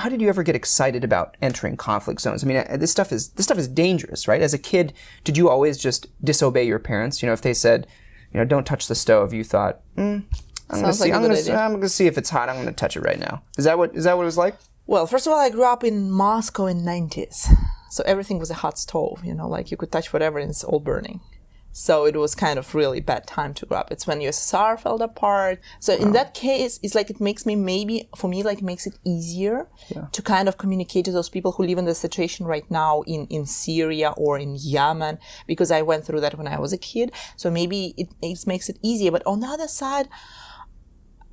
how did you ever get excited about entering conflict zones? I mean, this stuff is dangerous, right? As a kid, did you always just disobey your parents? You know, if they said, you know, don't touch the stove, you thought, I'm going to see if it's hot. I'm going to touch it right now. Is that what it was like? Well, first of all, I grew up in Moscow in 90s. So everything was a hot stove, you know, like you could touch whatever and it's all burning. So it was kind of really bad time to grow up. It's when USSR fell apart. So in that case, it's like it makes me makes it easier to kind of communicate to those people who live in the situation right now in Syria or in Yemen, because I went through that when I was a kid. So maybe it makes it easier. But on the other side,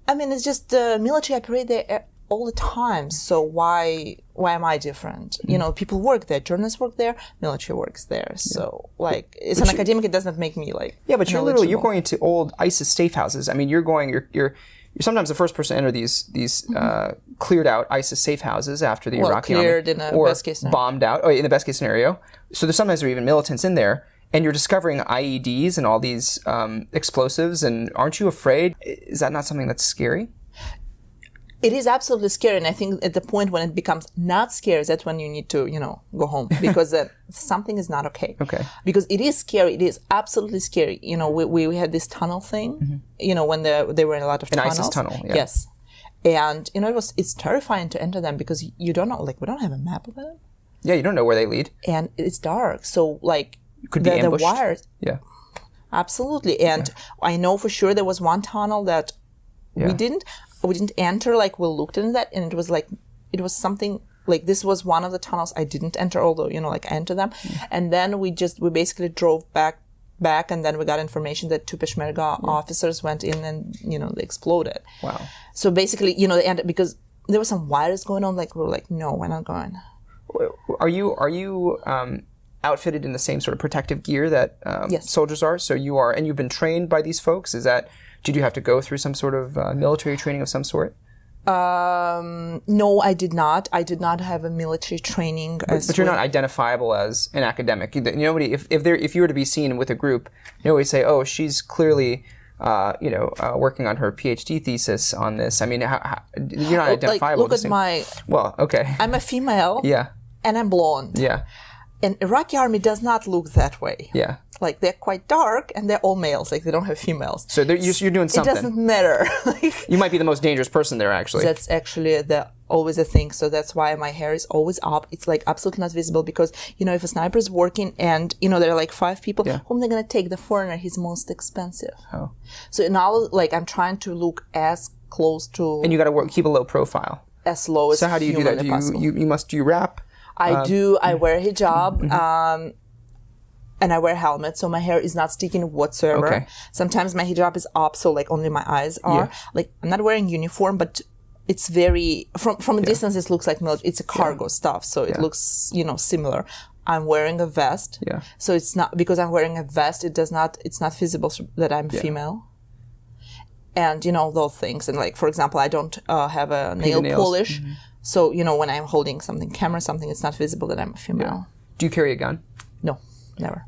I mean, it's just the military operate there all the time. So why am I different? You know, people work there, journalists work there, military works there. So like, as an academic, it doesn't make me like but you're going into old ISIS safe houses. I mean, you're sometimes the first person to enter these cleared out ISIS safe houses after the Iraqi army, cleared in a best case scenario, bombed out. Oh, in the best case scenario. So sometimes there are even militants in there. And you're discovering IEDs and all these explosives, and aren't you afraid? Is that not something that's scary? It is absolutely scary, and I think at the point when it becomes not scary, that's when you need to, you know, go home, because something is not okay. Okay. Because it is scary. It is absolutely scary. You know, we had this tunnel thing, you know, when there were a lot of tunnels. An ISIS tunnel, yeah. Yes. And, you know, it's terrifying to enter them because you don't know, like, we don't have a map of it. Yeah, you don't know where they lead. And it's dark, so, like, could be ambushed. The wires. Yeah. Absolutely. And I know for sure there was one tunnel that we didn't enter. Like, we looked into that, and it was something like, this was one of the tunnels I didn't enter, although, you know, like, I entered them. And then we basically drove back, and then we got information that two Peshmerga officers went in and, you know, they exploded. Wow. So basically, you know, because there was some wires going on, like, we were like, no, we're not going. Are you outfitted in the same sort of protective gear that soldiers are? So you are, and you've been trained by these folks? Did you have to go through some sort of military training of some sort? No, I did not. I did not have a military training. But you're not identifiable as an academic. Nobody, if you were to be seen with a group, nobody would say, oh, she's clearly, working on her PhD thesis on this. I mean, you're not identifiable. Look at my. Well, okay. I'm a female. Yeah. And I'm blonde. Yeah. And Iraqi army does not look that way. Yeah. Like, they're quite dark, and they're all males. Like, they don't have females. So you're doing something. It doesn't matter. You might be the most dangerous person there, actually. That's actually always a thing. So that's why my hair is always up. It's, like, absolutely not visible because, you know, if a sniper is working and, you know, there are, like, 5 people, whom they're going to take? The foreigner. He's most expensive. Oh. So now, like, I'm trying to look as close to... And you got to keep a low profile. As low as So how do you do that? Do you rap? I do. I wear a hijab, and I wear a helmet, so my hair is not sticking whatsoever. Okay. Sometimes my hijab is up, so like only my eyes are. Yeah. Like, I'm not wearing uniform, but it's very from a distance. It looks like military. It's a cargo stuff, so it looks, you know, similar. I'm wearing a vest, so it's not because I'm wearing a vest. It's not visible that I'm female. And, you know, those things. And, like, for example, I don't have a nail polish. So, you know, when I'm holding camera, it's not visible that I'm a female. Yeah. Do you carry a gun? No, never.